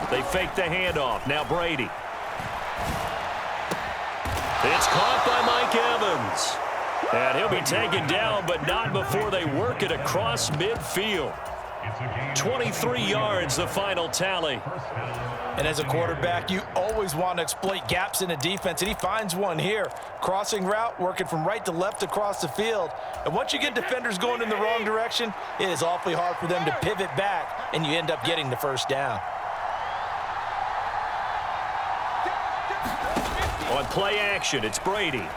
They fake the handoff. Now Brady. It's caught by Mike Evans. And he'll be taken down, but not before they work it across midfield. 23 yards, the final tally. And as a quarterback, you always want to exploit gaps in the defense, and he finds one here. Crossing route, working from right to left across the field. And once you get defenders going in the wrong direction, it is awfully hard for them to pivot back, and you end up getting the first down. On play action, it's Brady.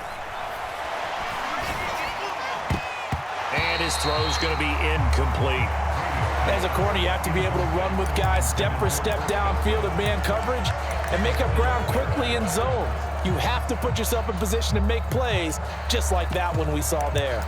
And his throw's going to be incomplete. As a corner, you have to be able to run with guys step for step downfield of man coverage and make up ground quickly in zone. You have to put yourself in position to make plays, just like that one we saw there.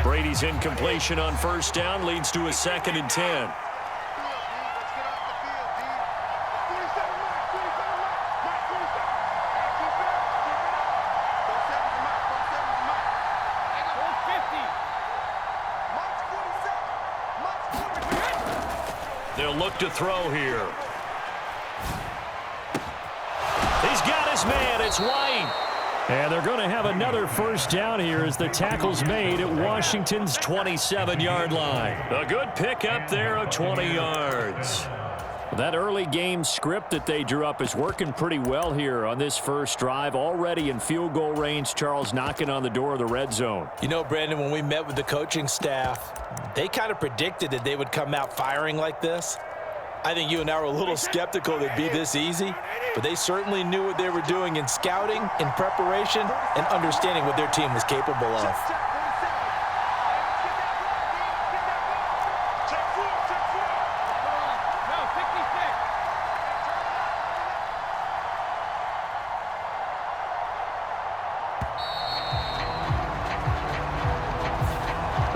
Brady's incompletion on first down leads to a 2nd and 10. They'll look to throw here. He's got his man. It's White. And they're going to have another first down here as the tackle's made at Washington's 27-yard line. A good pickup there of 20 yards. That early game script that they drew up is working pretty well here on this first drive. Already in field goal range, Charles knocking on the door of the red zone. You know, Brandon, when we met with the coaching staff, they kind of predicted that they would come out firing like this. I think you and I were a little skeptical it'd be this easy, but they certainly knew what they were doing in scouting, in preparation, and understanding what their team was capable of.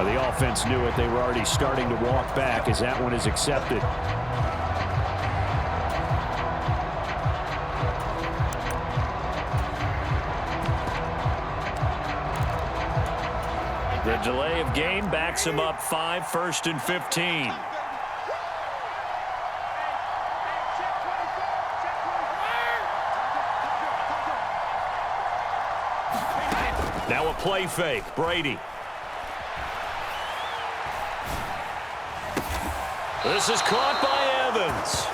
The offense knew it. They were already starting to walk back as that one is accepted. The delay of game backs him up 5, 1st and 15. Now a play fake. Brady. This is caught by Evans.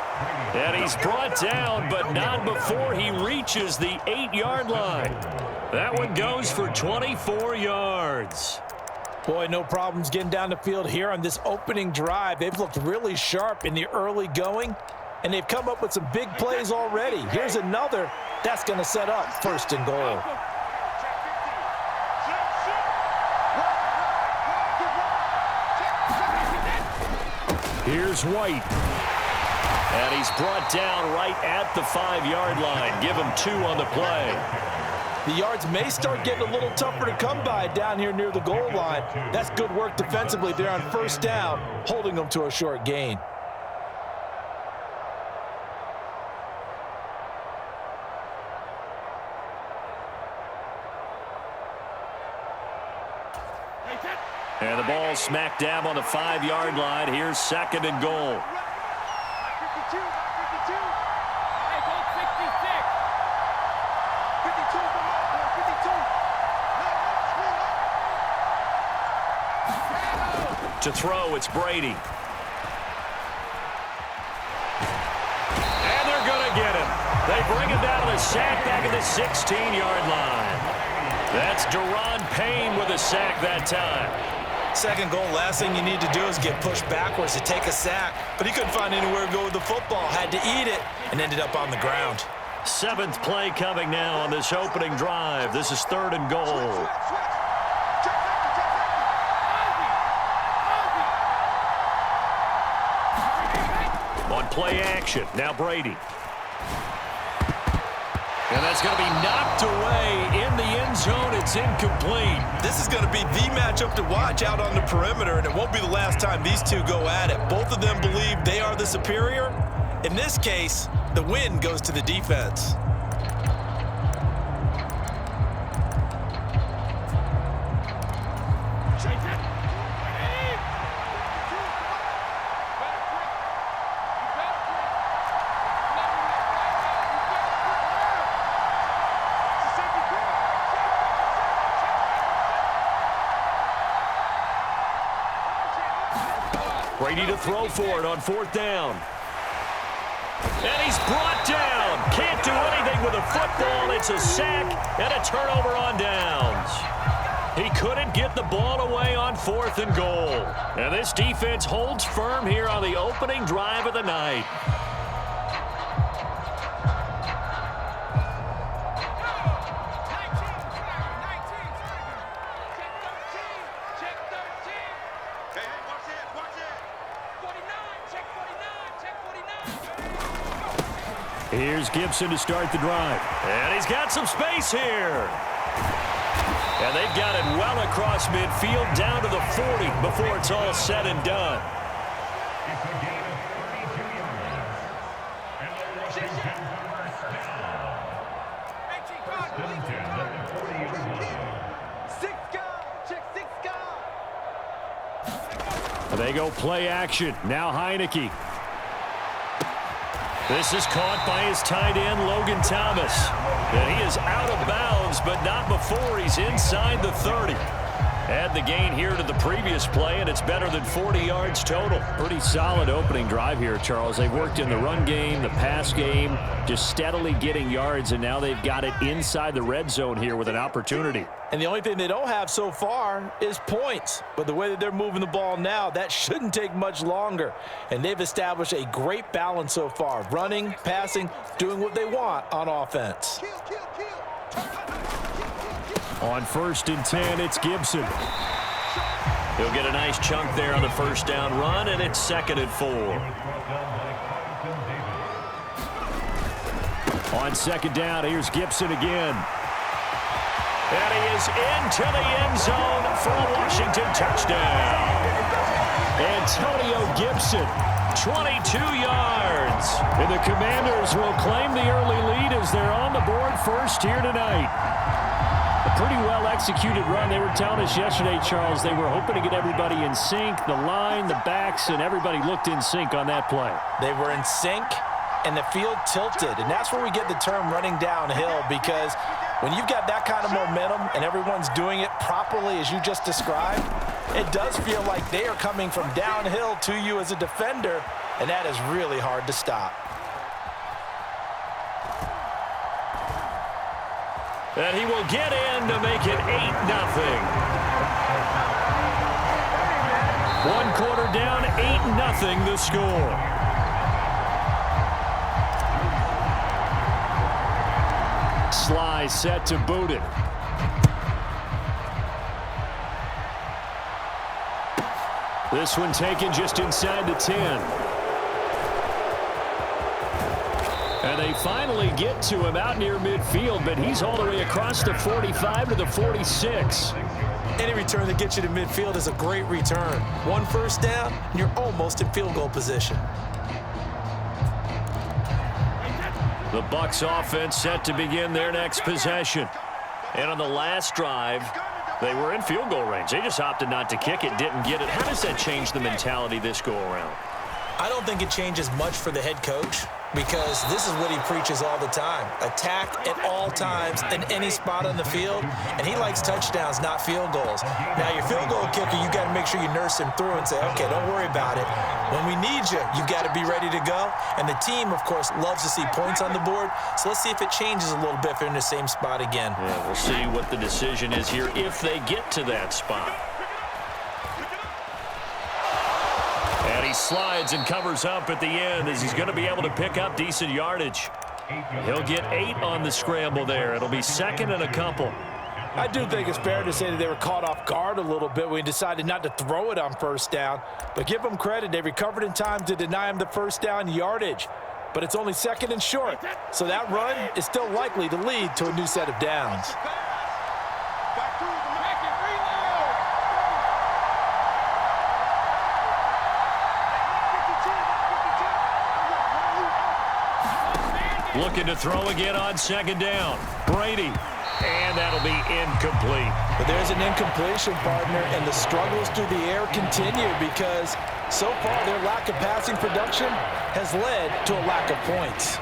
And he's brought down, but not before he reaches the 8-yard line. That one goes for 24 yards. Boy, no problems getting down the field here on this opening drive. They've looked really sharp in the early going, and they've come up with some big plays already. Here's another. That's going to set up 1st and goal. Here's White. And he's brought down right at the 5-yard line. Give him 2 on the play. The yards may start getting a little tougher to come by down here near the goal line. That's good work defensively there on first down, holding them to a short gain. And the ball smack dab on the 5-yard line. Here's 2nd and goal. To throw, it's Brady. And they're going to get him. They bring him down to the sack back at the 16-yard line. That's Deron Payne with a sack that time. 2nd goal, last thing you need to do is get pushed backwards to take a sack. But he couldn't find anywhere to go with the football. Had to eat it and ended up on the ground. 7th play coming now on this opening drive. This is 3rd and goal. On play action, now Brady. And that's going to be knocked away in the end zone. It's incomplete. This is going to be the matchup to watch out on the perimeter, and it won't be the last time these two go at it. Both of them believe they are the superior. In this case, the win goes to the defense. Brady to throw for it on 4th down. And he's brought down. Can't do anything with a football. It's a sack and a turnover on downs. He couldn't get the ball away on 4th and goal. And this defense holds firm here on the opening drive of the night. Here's Gibson to start the drive. And he's got some space here. And they've got it well across midfield down to the 40 before it's all said and done. They go play action. Now Heineke. This is caught by his tight end, Logan Thomas. And he is out of bounds, but not before he's inside the 30. Add the gain here to the previous play, and it's better than 40 yards total. Pretty solid opening drive here, Charles. They've worked in the run game, the pass game, just steadily getting yards, and now they've got it inside the red zone here with an opportunity. And the only thing they don't have so far is points. But the way that they're moving the ball now, that shouldn't take much longer. And they've established a great balance so far. Running, passing, doing what they want on offense. On 1st and 10, it's Gibson. He'll get a nice chunk there on the 1st down run, and it's 2nd and 4. On 2nd down, here's Gibson again. And he is into the end zone for a Washington touchdown. Antonio Gibson, 22 yards. And the Commanders will claim the early lead as they're on the board first here tonight. A pretty well-executed run. They were telling us yesterday, Charles, they were hoping to get everybody in sync, the line, the backs, and everybody looked in sync on that play. They were in sync, and the field tilted. And that's where we get the term running downhill, because when you've got that kind of momentum and everyone's doing it properly as you just described, it does feel like they are coming from downhill to you as a defender, and that is really hard to stop. And he will get in to make it 8-0. 1 quarter down, 8-0 the score. Sly set to boot it. This one taken just inside the 10. And they finally get to him out near midfield, but he's all the way across the 45 to the 46. Any return that gets you to midfield is a great return. 1 first down, and you're almost in field goal position. The Bucs offense set to begin their next possession. And on the last drive, they were in field goal range. They just opted not to kick it, didn't get it. How does that change the mentality this go around? I don't think it changes much for the head coach, because this is what he preaches all the time. Attack at all times in any spot on the field, and he likes touchdowns, not field goals. Now, your field goal kicker, you got to make sure you nurse him through and say, okay, don't worry about it. When we need you, you've got to be ready to go. And the team, of course, loves to see points on the board, so let's see if it changes a little bit if they're in the same spot again. Yeah, we'll see what the decision is here if they get to that spot. And he slides and covers up at the end as he's going to be able to pick up decent yardage. He'll get 8 on the scramble there. It'll be 2nd and a couple. I do think it's fair to say that they were caught off guard a little bit when he decided not to throw it on 1st down. But give them credit. They recovered in time to deny him the 1st down yardage. But it's only 2nd and short. So that run is still likely to lead to a new set of downs. Looking to throw again on 2nd down. Brady. And that'll be incomplete. But there's an incompletion, partner, and the struggles through the air continue because so far their lack of passing production has led to a lack of points.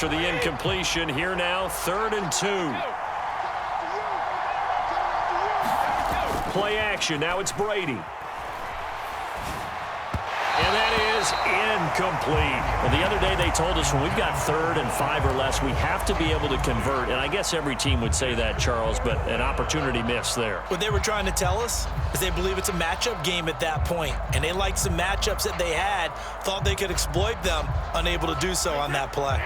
after the incompletion. Here now, 3rd and 2. Play action. Now it's Brady. And that is incomplete. Well, the other day they told us when we've got 3rd and 5 or less, we have to be able to convert. And I guess every team would say that, Charles, but an opportunity missed there. What they were trying to tell us is they believe it's a matchup game at that point. And they liked some matchups that they had, thought they could exploit them, unable to do so on that play.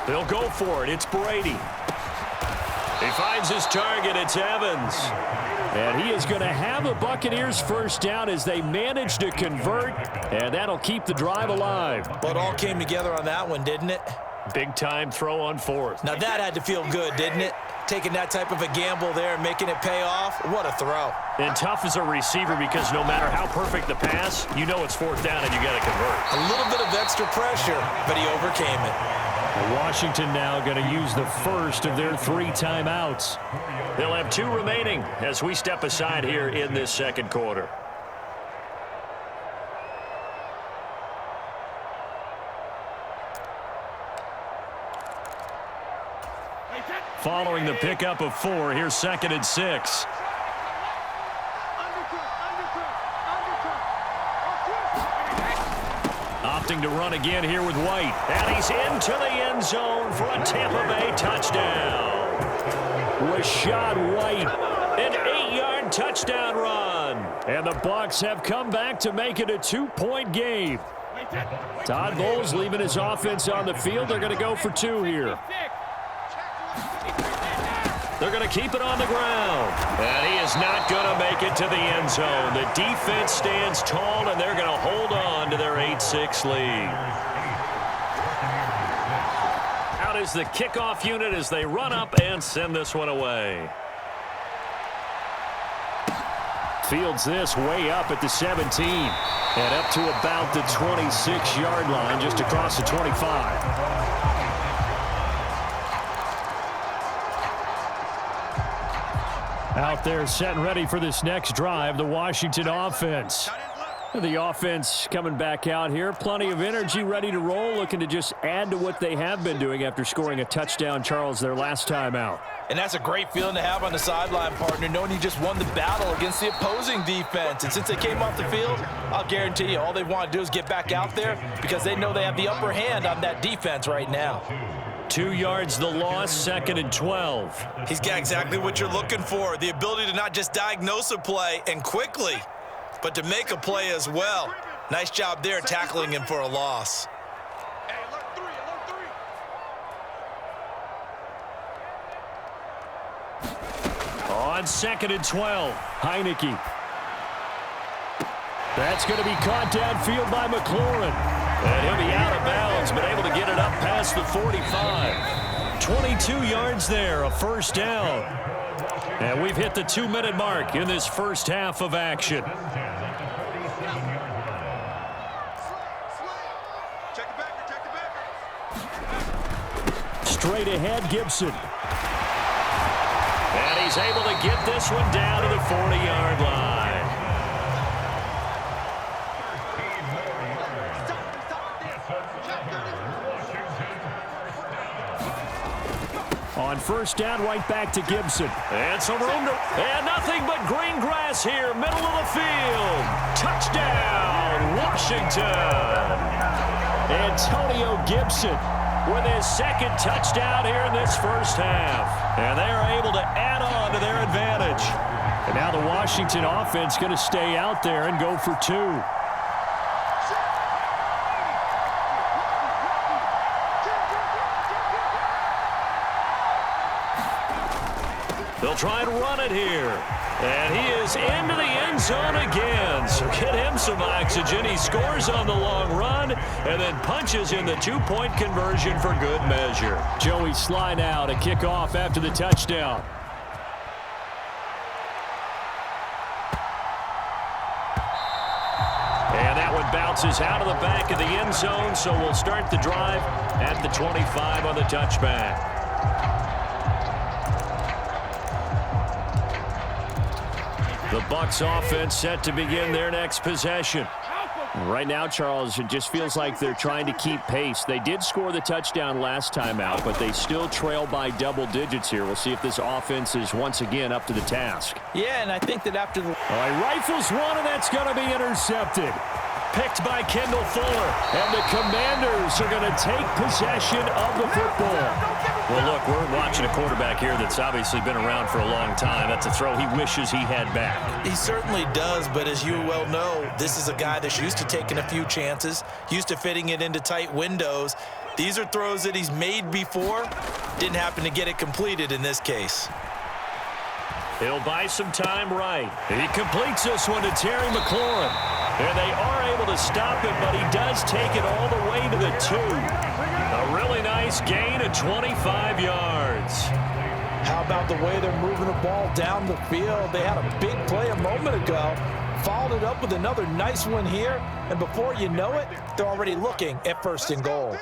They'll go for it. It's Brady. He finds his target. It's Evans. And he is going to have a Buccaneers first down as they manage to convert, and that'll keep the drive alive. Well, it all came together on that one, didn't it? Big-time throw on 4th. Now that had to feel good, didn't it? Taking that type of a gamble there and making it pay off. What a throw. And tough as a receiver because no matter how perfect the pass, you know it's 4th down and you got to convert. A little bit of extra pressure, but he overcame it. Washington now going to use the first of their 3 timeouts. They'll have 2 remaining as we step aside here in this second quarter. Following the pickup of 4, here's 2nd and 6. Opting to run again here with White. And he's into the end zone for a Tampa Bay touchdown. Rashad White, an 8-yard touchdown run. And the Bucs have come back to make it a 2-point game. Todd Bowles leaving his offense on the field. They're going to go for 2 here. They're going to keep it on the ground. And he is not going to make it to the end zone. The defense stands tall, and they're going to hold on to their 8-6 lead. Out is the kickoff unit as they run up and send this one away. Fields this way up at the 17. And up to about the 26-yard line, just across the 25. Out there set and ready for this next drive, the Washington offense. The offense coming back out here. Plenty of energy, ready to roll, looking to just add to what they have been doing after scoring a touchdown, Charles, their last time out. And that's a great feeling to have on the sideline, partner, knowing you just won the battle against the opposing defense. And since they came off the field, I'll guarantee you all they want to do is get back out there because they know they have the upper hand on that defense right now. 2 yards the loss, 2nd and 12. He's got exactly what you're looking for, the ability to not just diagnose a play and quickly, but to make a play as well. Nice job there tackling him for a loss. On 2nd and 12, Heineke. That's going to be caught downfield by McLaurin. And he'll be out of bounds, but able to get it up past the 45. 22 yards there, a first down. And we've hit the 2-minute mark in this first half of action. Straight ahead, Gibson. And he's able to get this one down to the 40-yard line. On first down, right back to Gibson. And some room to... And nothing but green grass here, middle of the field. Touchdown, Washington. Antonio Gibson with his 2nd touchdown here in this first half. And they're able to add on to their advantage. And now the Washington offense going to stay out there and go for 2. They'll try and run it here. And he is into the end zone again. So get him some oxygen. He scores on the long run and then punches in the 2-point conversion for good measure. Joey Sly now to kick off after the touchdown. And that one bounces out of the back of the end zone. So we'll start the drive at the 25 on the touchback. The Bucs offense set to begin their next possession. Right now, Charles, it just feels like they're trying to keep pace. They did score the touchdown last time out, but they still trail by double digits here. We'll see if this offense is once again up to the task. Yeah, and I think that after the... All right, rifles one, and that's going to be intercepted. Picked by Kendall Fuller, and the Commanders are going to take possession of the football. Well, look, we're watching a quarterback here that's obviously been around for a long time. That's a throw he wishes he had back. He certainly does, but as you well know, this is a guy that's used to taking a few chances, used to fitting it into tight windows. These are throws that he's made before. Didn't happen to get it completed in this case. He'll buy some time right. He completes this one to Terry McLaurin. And they are able to stop him, but he does take it all the way to the 2. A really nice gain of 25 yards. How about the way they're moving the ball down the field? They had a big play a moment ago, followed it up with another nice one here, and before you know it, they're already looking at 1st and goal.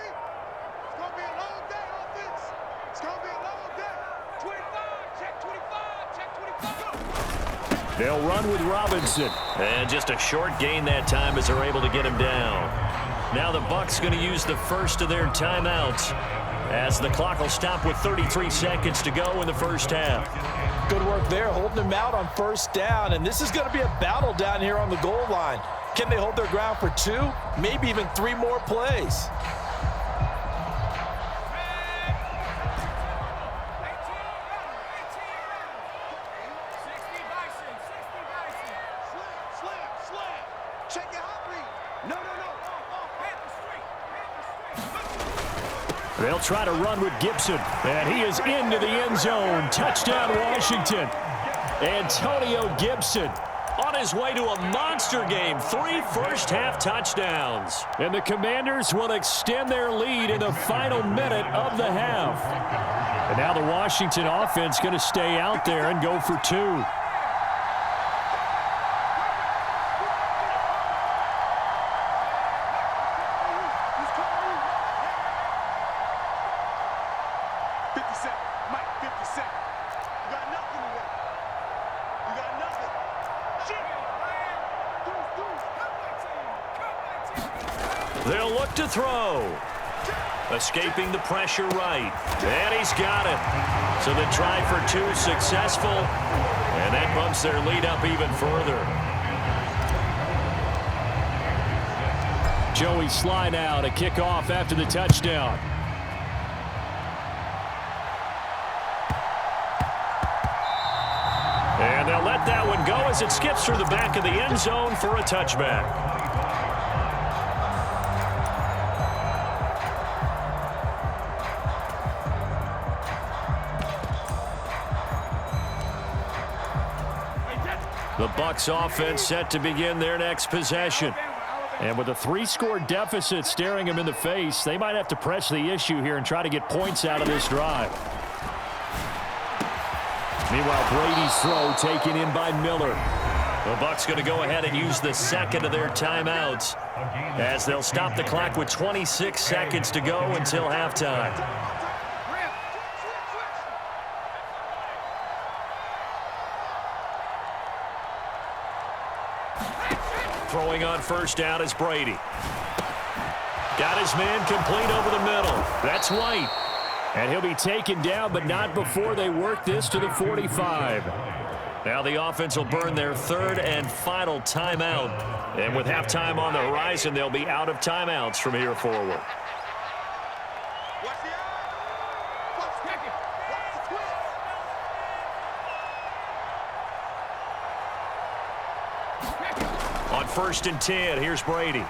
They'll run with Robinson. And just a short gain that time as they're able to get him down. Now the Bucs going to use the first of their timeouts as the clock will stop with 33 seconds to go in the first half. Good work there, holding him out on 1st down, and this is going to be a battle down here on the goal line. Can they hold their ground for 2, maybe even 3 more plays? They'll try to run with Gibson, and he is into the end zone. Touchdown, Washington. Antonio Gibson on his way to a monster game. 3 first-half touchdowns. And the Commanders will extend their lead in the final minute of the half. And now the Washington offense going to stay out there and go for 2. They'll look to throw. Escaping the pressure right. And he's got it. So the try for 2 successful. And that bumps their lead up even further. Joey slide out, a kickoff after the touchdown. And they'll let that one go as it skips through the back of the end zone for a touchback. The Bucs offense set to begin their next possession. And with a 3-score deficit staring them in the face, they might have to press the issue here and try to get points out of this drive. Meanwhile, Brady's throw taken in by Miller. The Bucs going to go ahead and use the second of their timeouts as they'll stop the clock with 26 seconds to go until halftime. Throwing on 1st down is Brady. Got his man complete over the middle. That's White. And he'll be taken down, but not before they work this to the 45. Now the offense will burn their 3rd and final timeout. And with halftime on the horizon, they'll be out of timeouts from here forward. On 1st and 10, here's Brady.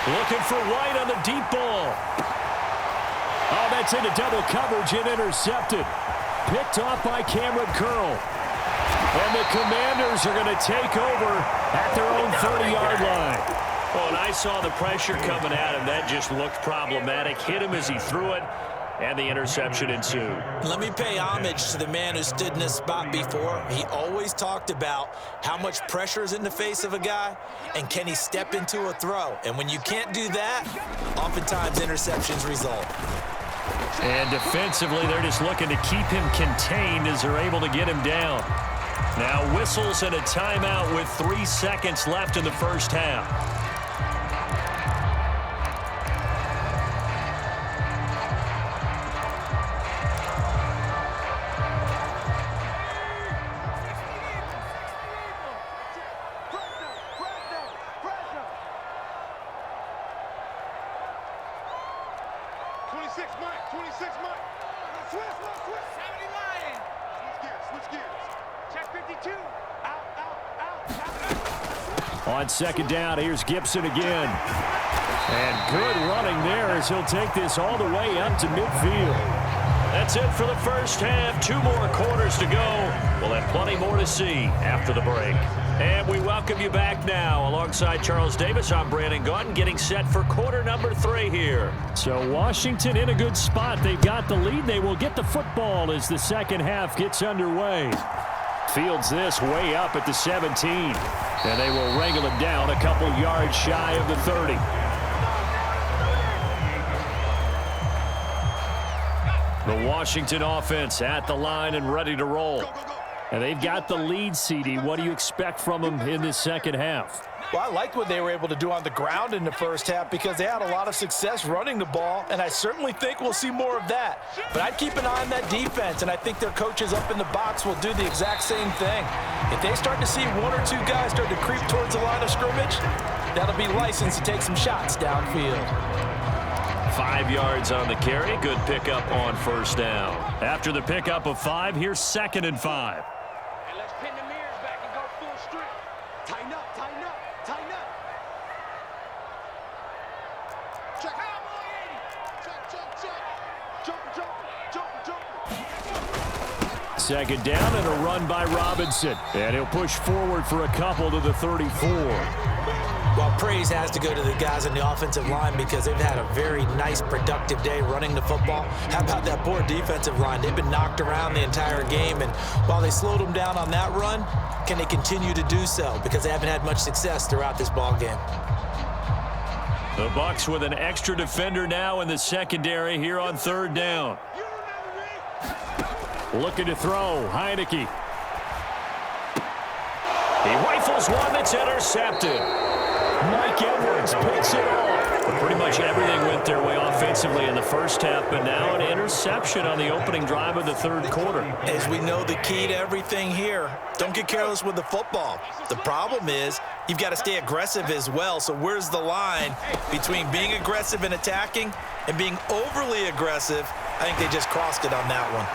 Looking for White on the deep ball. Oh, that's into double coverage and intercepted. Picked off by Cameron Curl. And the Commanders are going to take over at their own 30-yard line. Oh, and I saw the pressure coming at him. That just looked problematic. Hit him as he threw it, and the interception ensued. Let me pay homage to the man who stood in this spot before. He always talked about how much pressure is in the face of a guy, and can he step into a throw. And when you can't do that, oftentimes interceptions result. And defensively, they're just looking to keep him contained as they're able to get him down. Now whistles and a timeout with 3 seconds left in the first half. On second down, here's Gibson again. And good running there as he'll take this all the way up to midfield. That's it for the first half. 2 more quarters to go. We'll have plenty more to see after the break. And we welcome you back now. Alongside Charles Davis, I'm Brandon Gaudin, getting set for quarter number 3 here. So Washington in a good spot. They've got the lead. They will get the football as the second half gets underway. Fields this way up at the 17. And they will wrangle it down a couple yards shy of the 30. The Washington offense at the line and ready to roll. And they've got the lead, CD. What do you expect from them in this second half? Well, I liked what they were able to do on the ground in the first half because they had a lot of success running the ball, and I certainly think we'll see more of that. But I'd keep an eye on that defense, and I think their coaches up in the box will do the exact same thing. If they start to see 1 or 2 guys start to creep towards the line of scrimmage, that'll be licensed to take some shots downfield. 5 yards on the carry. Good pickup on first down. After the pickup of 5, here's 2nd and 5. Second down and a run by Robinson. And he'll push forward for a couple to the 34. Well, praise has to go to the guys on the offensive line because they've had a very nice, productive day running the football. How about that poor defensive line? They've been knocked around the entire game, and while they slowed them down on that run, can they continue to do so? Because they haven't had much success throughout this ball game. The Bucs with an extra defender now in the secondary here on 3rd down. Looking to throw, Heineke. He rifles one that's intercepted. Mike Edwards picks it off. But pretty much everything went their way offensively in the first half, but now an interception on the opening drive of the 3rd quarter. As we know, the key to everything here, don't get careless with the football. The problem is you've got to stay aggressive as well. So where's the line between being aggressive and attacking and being overly aggressive? I think they just crossed it on that one.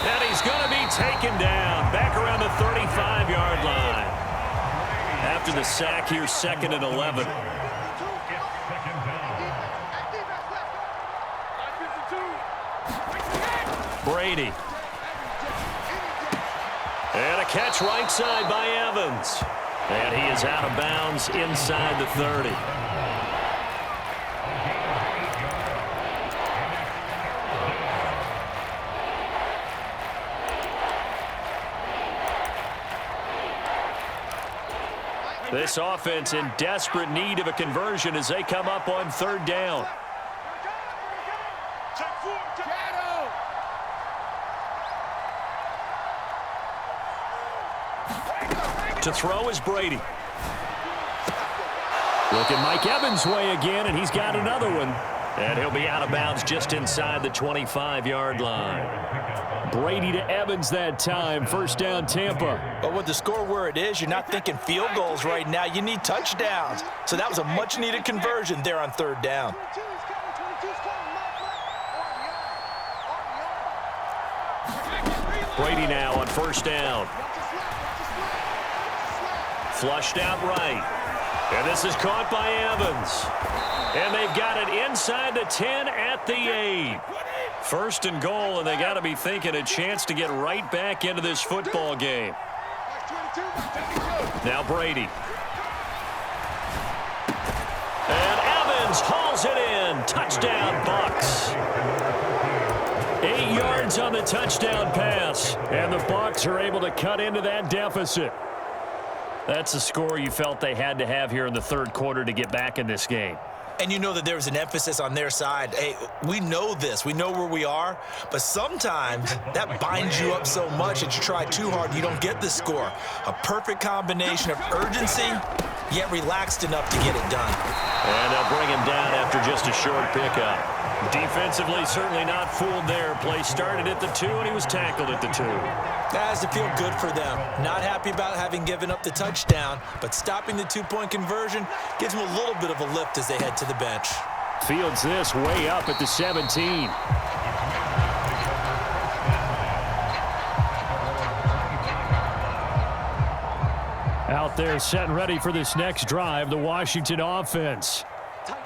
And he's going to be taken down back around the 35-yard line. After the sack, here's 2nd and 11. Brady. And a catch right side by Evans. And he is out of bounds inside the 30. This offense in desperate need of a conversion as they come up on 3rd down. To throw is Brady. Look at Mike Evans' way again, and he's got another one. And he'll be out of bounds just inside the 25-yard line. Brady to Evans that time. 1st down, Tampa. But with the score where it is, you're not thinking field goals right now. You need touchdowns. So that was a much-needed conversion there on 3rd down. Brady now on 1st down. Flushed out right. And this is caught by Evans. And they've got it inside the 10 at the 8. 1st and goal, and they got to be thinking a chance to get right back into this football game. Now Brady. And Evans hauls it in. Touchdown, Bucs. 8 yards on the touchdown pass. And the Bucs are able to cut into that deficit. That's the score you felt they had to have here in the 3rd quarter to get back in this game. And you know that there was an emphasis on their side. Hey, we know this. We know where we are. But sometimes that binds you up so much that you try too hard, you don't get the score. A perfect combination of urgency, yet relaxed enough to get it done. And they'll bring him down after just a short pickup. Defensively, certainly not fooled there. Play started at the 2, and he was tackled at the 2. That has to feel good for them. Not happy about having given up the touchdown, but stopping the 2-point conversion gives them a little bit of a lift as they head to the bench. Fields this way up at the 17. Out there set and ready for this next drive, the Washington offense.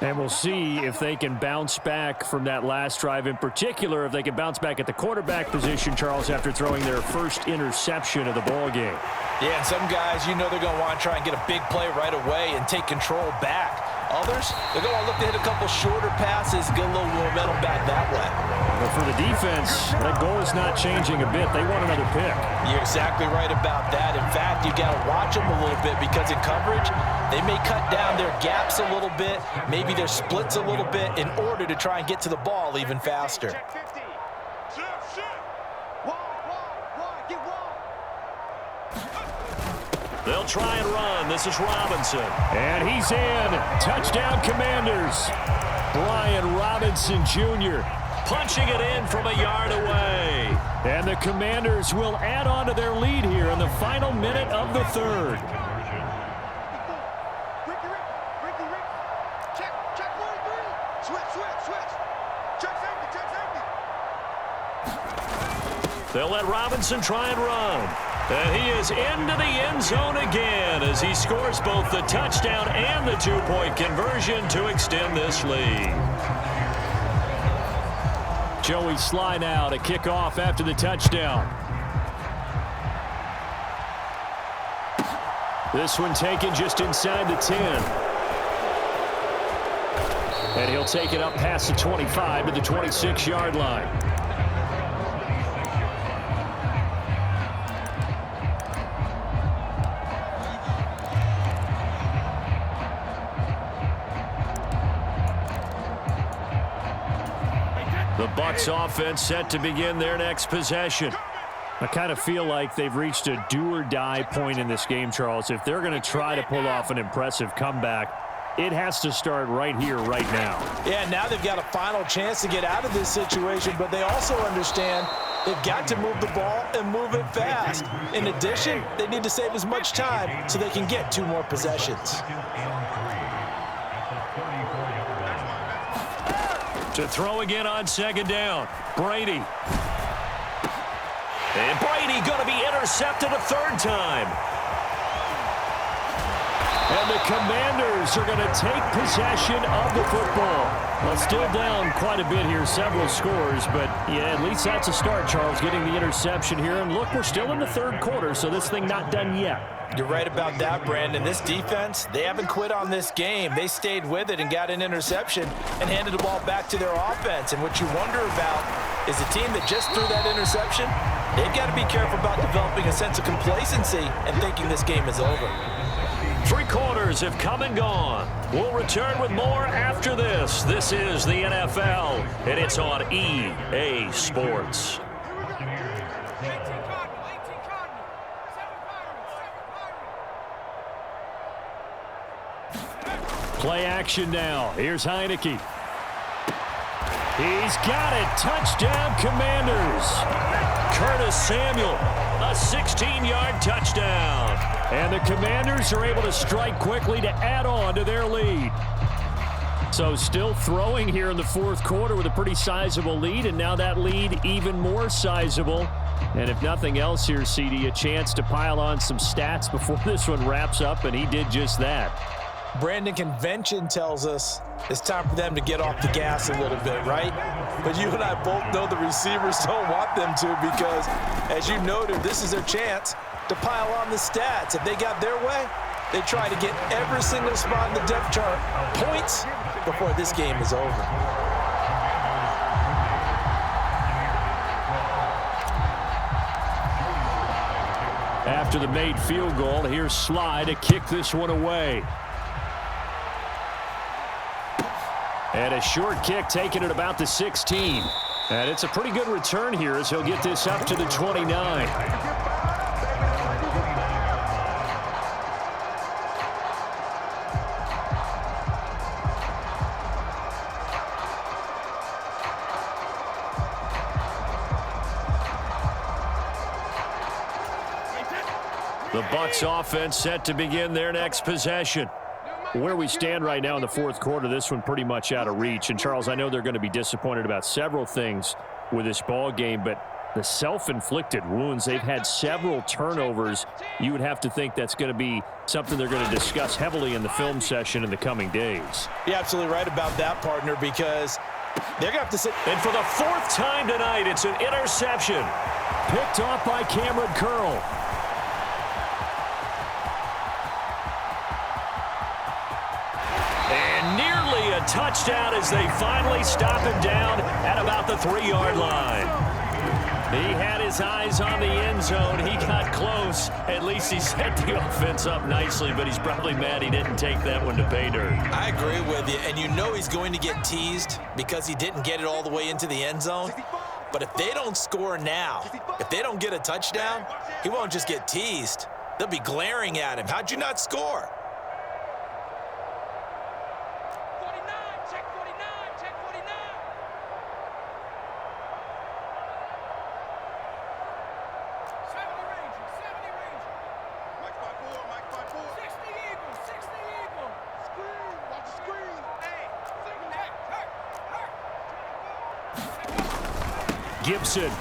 And we'll see if they can bounce back from that last drive. In particular, if they can bounce back at the quarterback position, Charles, after throwing their first interception of the ball game. Yeah, and some guys, you know they're going to want to try and get a big play right away and take control back. Others, they're going to look to hit a couple shorter passes, get a little momentum back that way. But for the defense, that goal is not changing a bit. They want another pick. You're exactly right about that. In fact, you got to watch them a little bit because in coverage, they may cut down their gaps a little bit, maybe their splits a little bit in order to try and get to the ball even faster. They'll try and run. This is Robinson. And he's in. Touchdown, Commanders. Brian Robinson Jr. punching it in from a yard away. And the Commanders will add on to their lead here in the final minute of the third. They'll let Robinson try and run. And he is into the end zone again as he scores both the touchdown and the 2-point conversion to extend this lead. Joey Sly now to kick off after the touchdown. This one taken just inside the 10. And he'll take it up past the 25 to the 26-yard line. The Bucs offense set to begin their next possession. I kind of feel like they've reached a do-or-die point in this game, Charles. If they're going to try to pull off an impressive comeback, it has to start right here, right now. Yeah, now they've got a final chance to get out of this situation, but they also understand they've got to move the ball and move it fast. In addition, they need to save as much time so they can get 2 more possessions. To throw again on second down, Brady. And Brady going to be intercepted a third time. And the Commanders are going to take possession of the football. Well, still down quite a bit here, several scores, but yeah, at least that's a start, Charles, getting the interception here. And look, we're still in the third quarter, so this thing not done yet. You're right about that, Brandon. This defense, they haven't quit on this game. They stayed with it and got an interception and handed the ball back to their offense. And what you wonder about is the team that just threw that interception, they've got to be careful about developing a sense of complacency and thinking this game is over. 3 quarters have come and gone. We'll return with more after this. This is the NFL, and it's on EA Sports. Play action now. Here's Heineke. He's got it. Touchdown, Commanders. Curtis Samuel, a 16-yard touchdown. And the Commanders are able to strike quickly to add on to their lead. So still throwing here in the fourth quarter with a pretty sizable lead, and now that lead even more sizable. And if nothing else here, CD, a chance to pile on some stats before this one wraps up, and he did just that. Brandon, convention tells us it's time for them to get off the gas a little bit, right? But you and I both know the receivers don't want them to because, as you noted, this is their chance to pile on the stats. If they got their way, they try to get every single spot in the depth chart points before this game is over. After the made field goal, here's Sly to kick this one away. And a short kick taken at about the 16. And it's a pretty good return here as he'll get this up to the 29. The Bucs offense set to begin their next possession. Where we stand right now in the fourth quarter, this one pretty much out of reach. And, Charles, I know they're going to be disappointed about several things with this ball game, but the self-inflicted wounds, they've had several turnovers. You would have to think that's going to be something they're going to discuss heavily in the film session in the coming days. You're absolutely right about that, partner, because they're going to have to sit. And for the fourth time tonight, it's an interception. Picked off by Cameron Curl. Touchdown as they finally stop him down at about the 3-yard line. He had his eyes on the end zone. He got close. At least he set the offense up nicely, but he's probably mad he didn't take that one to pay dirt. I agree with you, and you know he's going to get teased because he didn't get it all the way into the end zone. But if they don't score now, if they don't get a touchdown, he won't just get teased. They'll be glaring at him. How'd you not score? Gibson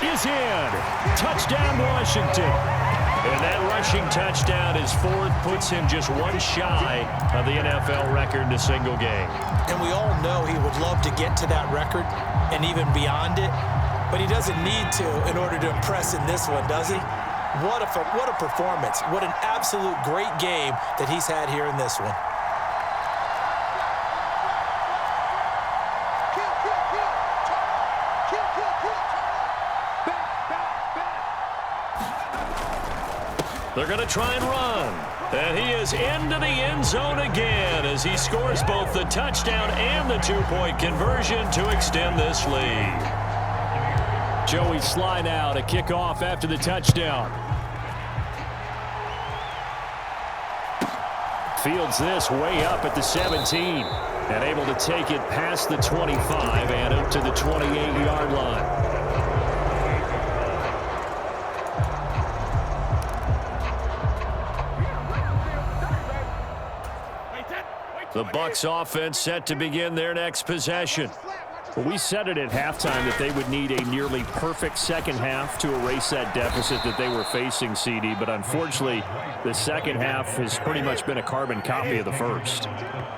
is in. Touchdown, Washington. And that rushing touchdown is fourth, puts him just one shy of the NFL record in a single game. And we all know he would love to get to that record and even beyond it, but he doesn't need to in order to impress in this one, does he? What a performance. What an absolute great game that he's had here in this one. They're going to try and run. And he is into the end zone again as he scores both the touchdown and the two-point conversion to extend this lead. Joey slide out, a kickoff after the touchdown. Fields this way up at the 17 and able to take it past the 25 and up to the 28-yard line. The Bucs offense set to begin their next possession. Well, we said it at halftime that they would need a nearly perfect second half to erase that deficit that they were facing, CD, but unfortunately, the second half has pretty much been a carbon copy of the first.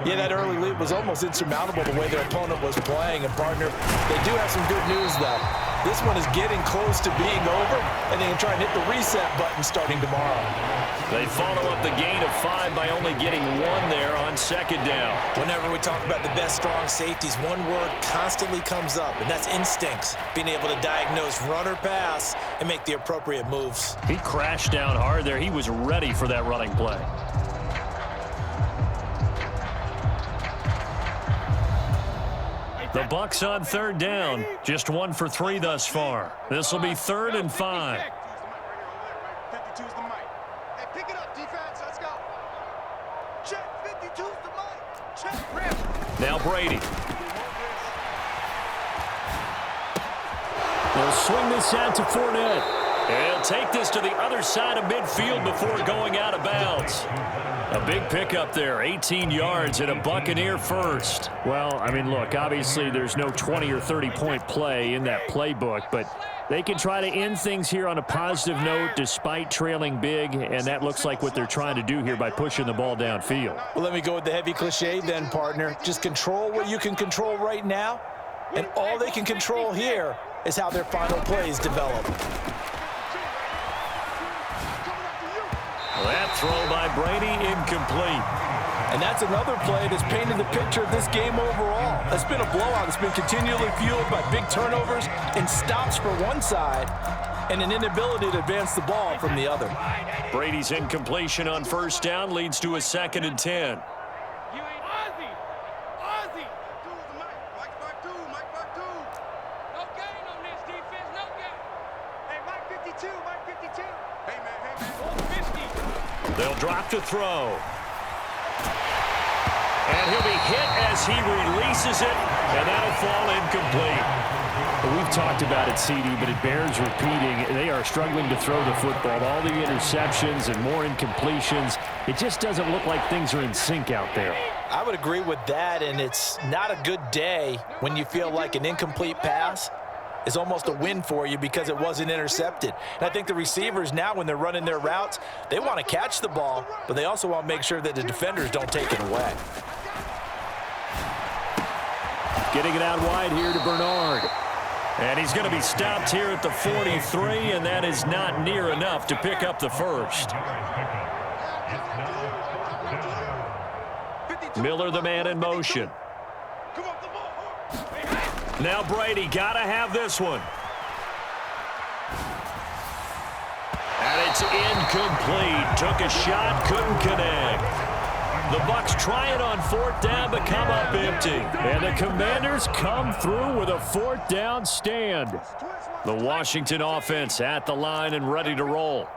Yeah, that early lead was almost insurmountable the way their opponent was playing, and partner, they do have some good news, though. This one is getting close to being over, and they can try and hit the reset button starting tomorrow. They follow up the gain of 5 by only getting 1 there on second down. Whenever we talk about the best strong safeties, one word constantly comes up, and that's instincts. Being able to diagnose run or pass and make the appropriate moves. He crashed down hard there. He was ready for that running play. The Bucs on third down. Just 1 for 3 thus far. This will be 3rd and 5. Now Brady. They'll swing this out to Fournette. He'll take this to the other side of midfield before going out of bounds. A big pickup there, 18 yards and a Buccaneer first. Well, I mean, look, obviously there's no 20 or 30-point play in that playbook, but they can try to end things here on a positive note despite trailing big, and that looks like what they're trying to do here by pushing the ball downfield. Well, let me go with the heavy cliche then, partner. Just control what you can control right now, and all they can control here is how their final plays develop. That throw by Brady incomplete. And that's another play that's painted the picture of this game overall. It's been a blowout. It's been continually fueled by big turnovers and stops for one side and an inability to advance the ball from the other. Brady's incompletion on first down leads to a 2nd and 10. They'll drop to throw. And he'll be hit as he releases it, and that'll fall incomplete. Well, we've talked about it, CD, but it bears repeating. They are struggling to throw the football. All the interceptions and more incompletions. It just doesn't look like things are in sync out there. I would agree with that, and it's not a good day when you feel like an incomplete pass is almost a win for you because it wasn't intercepted. And I think the receivers now, when they're running their routes, they want to catch the ball, but they also want to make sure that the defenders don't take it away. Getting it out wide here to Bernard. And he's going to be stopped here at the 43, and that is not near enough to pick up the first. Miller, the man in motion. Now Brady, got to have this one. And it's incomplete. Took a shot, couldn't connect. The Bucs try it on 4th down, but come up empty. And the Commanders come through with a 4th down stand. The Washington offense at the line and ready to roll.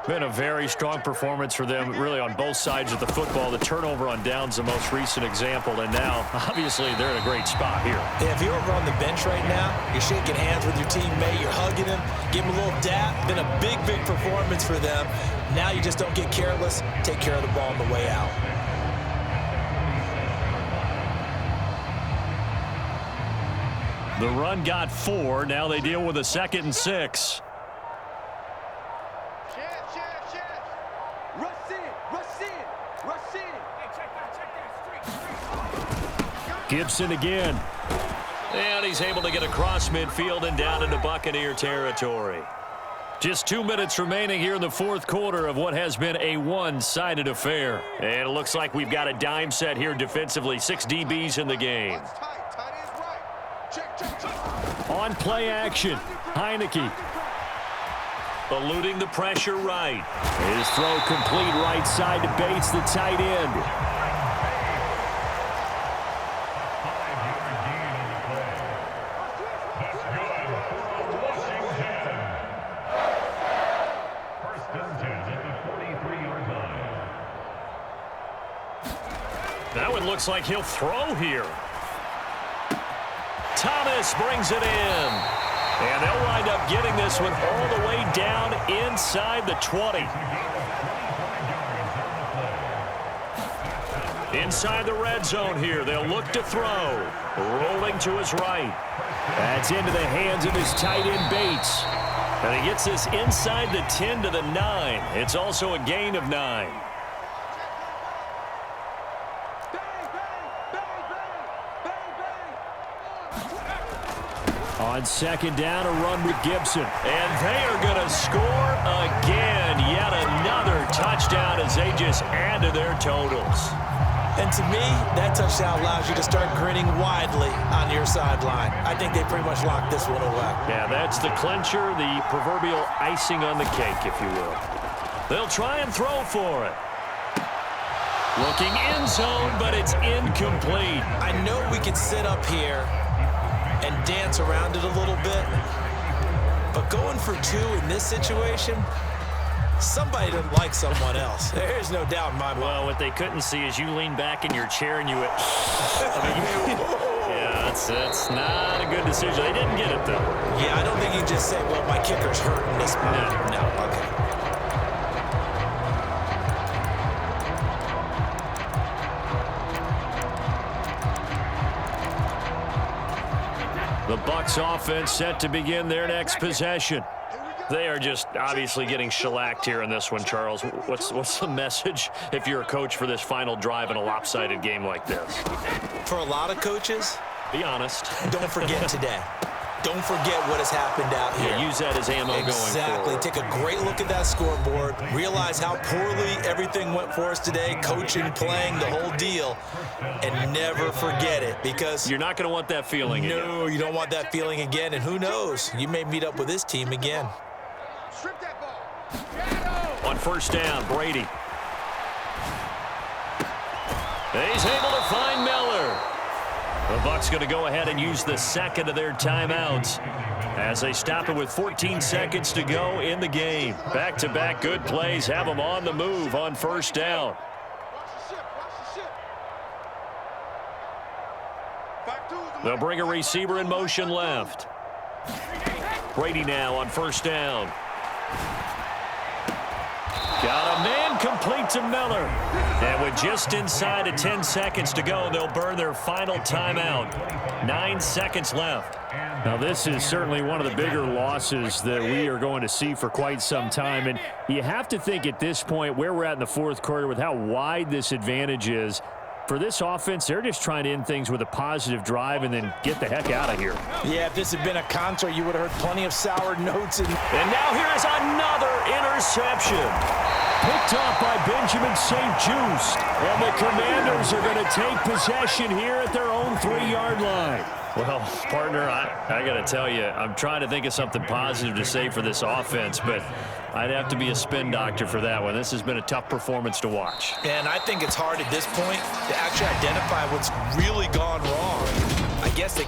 Been a very strong performance for them, really, on both sides of the football. The turnover on downs, the most recent example, and now, obviously, they're in a great spot here. Yeah, if you're over on the bench right now, you're shaking hands with your teammate, you're hugging him, give him a little dap. Been a big, big performance for them. Now you just don't get careless. Take care of the ball on the way out. The run got 4. Now they deal with a 2nd and 6. Gibson again. And he's able to get across midfield and down into Buccaneer territory. Just 2 minutes remaining here in the 4th quarter of what has been a one-sided affair. And it looks like we've got a dime set here defensively. 6 DBs in the game. On play action, Heineke. Eluding the pressure right. His throw complete right side to Bates, the tight end. That one looks like he'll throw here. Thomas brings it in. And they'll wind up getting this one all the way down inside the 20. Inside the red zone here. They'll look to throw. Rolling to his right. That's into the hands of his tight end, Bates. And he gets this inside the 10 to the 9. It's also a gain of 9. On 2nd down, a run with Gibson. And they are going to score again. Yet another touchdown as they just add to their totals. And to me, that touchdown allows you to start grinning widely on your sideline. I think they pretty much locked this one away. Yeah, that's the clincher, the proverbial icing on the cake, if you will. They'll try and throw for it. Looking end zone, but it's incomplete. I know we could sit up here and dance around it a little bit, but going for 2 in this situation, somebody doesn't like someone else. There's no doubt in my mind. Well, what they couldn't see is you lean back in your chair and you went, yeah, that's not a good decision. They didn't get it, though. Yeah, I don't think you just say, well, my kicker's hurting this moment. No, okay. The Bucs offense set to begin their next possession. They are just obviously getting shellacked here in this one, Charles. What's the message if you're a coach for this final drive in a lopsided game like this? For a lot of coaches, be honest. Don't forget today. Don't forget what has happened out here. Yeah, use that as ammo going forward. Exactly. Take a great look at that scoreboard. Realize how poorly everything went for us today. Coaching, playing, the whole deal. And never forget it, because you're not going to want that feeling again. No, you don't want that feeling again. And who knows? You may meet up with this team again. On 1st down, Brady. He's able to find Miller. The Bucs going to go ahead and use the second of their timeouts as they stop it with 14 seconds to go in the game. Back-to-back good plays have them on the move on first down. They'll bring a receiver in motion left. Brady now on first down. Got a man complete to Miller. And with just inside of 10 seconds to go, they'll burn their final timeout. 9 seconds left. Now, this is certainly one of the bigger losses that we are going to see for quite some time. And you have to think at this point where we're at in the fourth quarter with how wide this advantage is. For this offense, they're just trying to end things with a positive drive and then get the heck out of here. Yeah, if this had been a concert, you would have heard plenty of sour notes. And now here is another interception. Picked off by Benjamin St-Juste. And the Commanders are going to take possession here at their own 3-yard line. Well, partner, I got to tell you, I'm trying to think of something positive to say for this offense, but I'd have to be a spin doctor for that one. This has been a tough performance to watch. And I think it's hard at this point to actually identify what's really gone wrong. I guess they